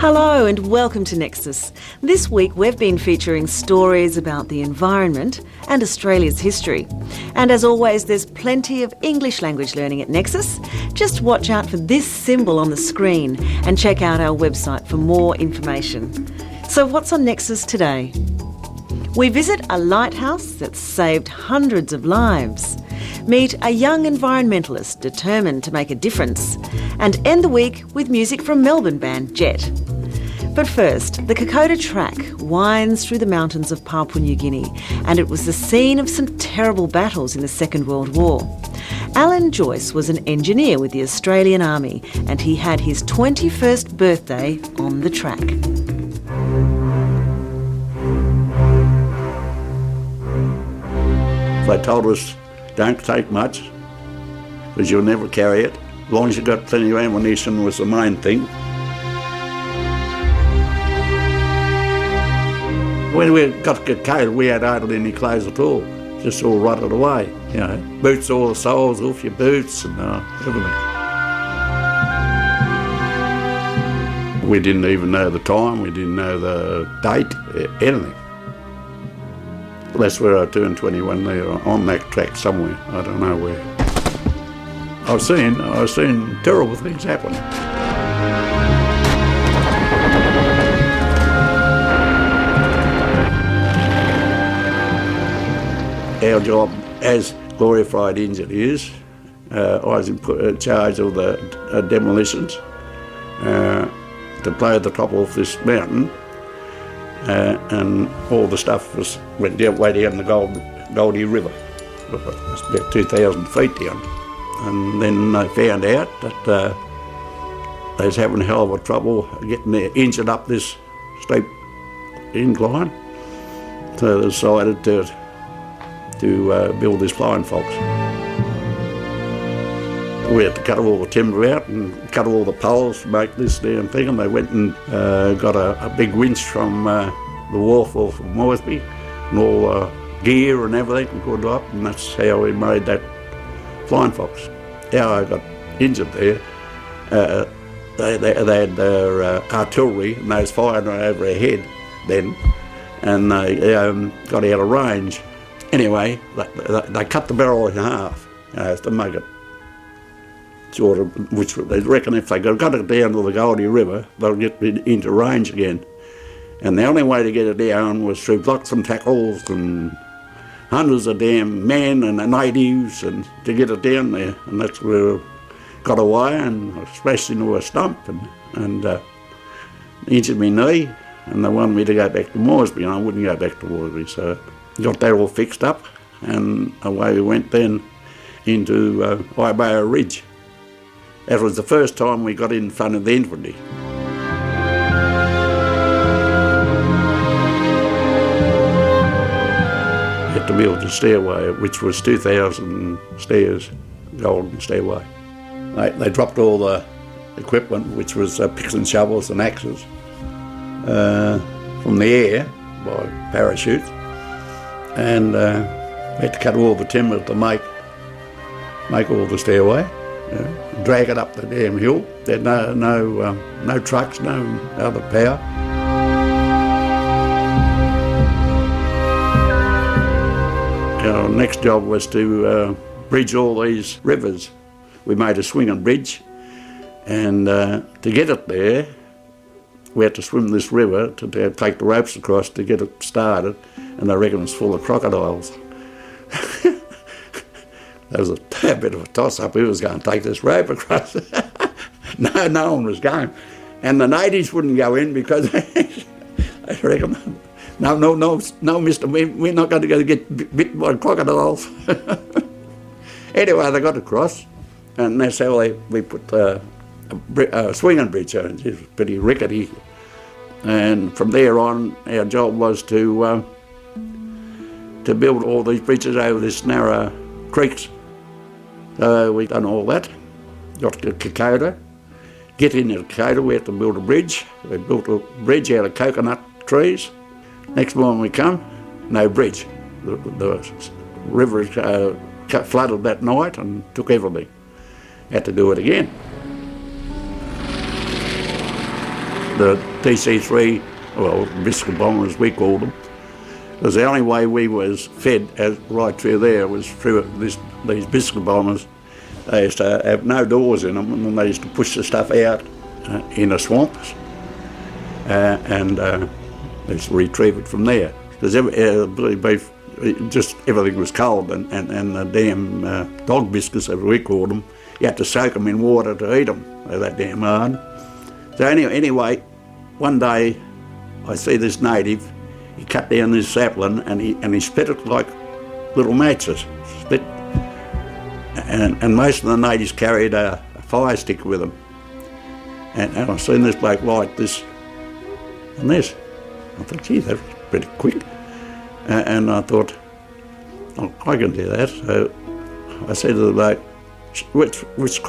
Hello and welcome to Nexus. This week we've been featuring stories about the environment and Australia's history. And as always, there's plenty of English language learning at Nexus. Just watch out for this symbol on the screen and check out our website for more information. So what's on Nexus today? We visit a lighthouse that's saved hundreds of lives, meet a young environmentalist determined to make a difference, and end the week with music from Melbourne band Jet. But first, the Kokoda track winds through the mountains of Papua New Guinea, and it was the scene of some terrible battles in the Second World War. Alan Joyce was an engineer with the Australian Army, and he had his 21st birthday on the track. They told us, don't take much, because you'll never carry it. As long as you've got plenty of ammunition was the main thing. When we got to Kokoda, we had hardly any clothes at all, just all rotted away. You know, boots, all the soles off your boots and everything. We didn't even know the time, we didn't know the date, anything. That's where I turned 21 there, on that track somewhere, I don't know where. I've seen terrible things happen. Our job as glorified engineers, I was in charge of the demolitions to blow the top off this mountain. And all the stuff went way down the Goldie River. It's about 2,000 feet down. And then they found out that they was having a hell of a trouble getting their engine up this steep incline. So they decided to build this flying fox. We had to cut all the timber out and cut all the poles to make this damn thing, and they went and got a big winch from the wharf off of Moresby and all the gear and everything and put it up, and that's how we made that flying fox. How I got injured there, they had their artillery and they was firing over our head then, and they got out of range. Anyway, they cut the barrel in half to make it sort of, which they reckon if they got it down to the Goldie River, they'll get into range again. And the only way to get it down was through blocks and tackles and hundreds of damn men and the natives and to get it down there. And that's where it got away, and I smashed into a stump and injured my knee, and they wanted me to go back to Moresby, and I wouldn't go back to Moresby. So got that all fixed up, and away we went then into Iboa Ridge. That was the first time we got in front of the infantry. We had to build a stairway, which was 2,000 stairs, golden stairway. They dropped all the equipment, which was picks and shovels and axes, from the air by parachute, and we had to cut all the timber to make all the stairway. Drag it up the damn hill. There had no trucks, no other power. Our next job was to bridge all these rivers. We made a swinging bridge, and to get it there, we had to swim this river to take the ropes across to get it started, and I reckon it was full of crocodiles. There was a bit of a toss-up. Who was going to take this rope across? No one was going. And the natives wouldn't go in because they reckon, no, mister, we're not going to go get bitten by crocodiles. Anyway, they got across, and that's how we put a swinging bridge on. It was pretty rickety. And from there on, our job was to build all these bridges over this narrow creeks. So we done all that, got to Kokoda. Get into Kokoda, we had to build a bridge. We built a bridge out of coconut trees. Next morning we come, no bridge. The river flooded that night and took everything. Had to do it again. The TC3, well, biscuit bomber as we called them. Because the only way we was fed right through there was through these biscuit bombers. They used to have no doors in them, and they used to push the stuff out in the swamps, and they used to retrieve it from there. Because just everything was cold, and the damn dog biscuits, as we called them, you had to soak them in water to eat them. They're that damn hard. So anyway, one day I see this native. He cut down this sapling and he split it like little matches. Split. And most of the natives carried a fire stick with them. And I seen this bloke light this and this. I thought, gee, that was pretty quick. And I thought, oh, I can do that. So I said to the bloke, which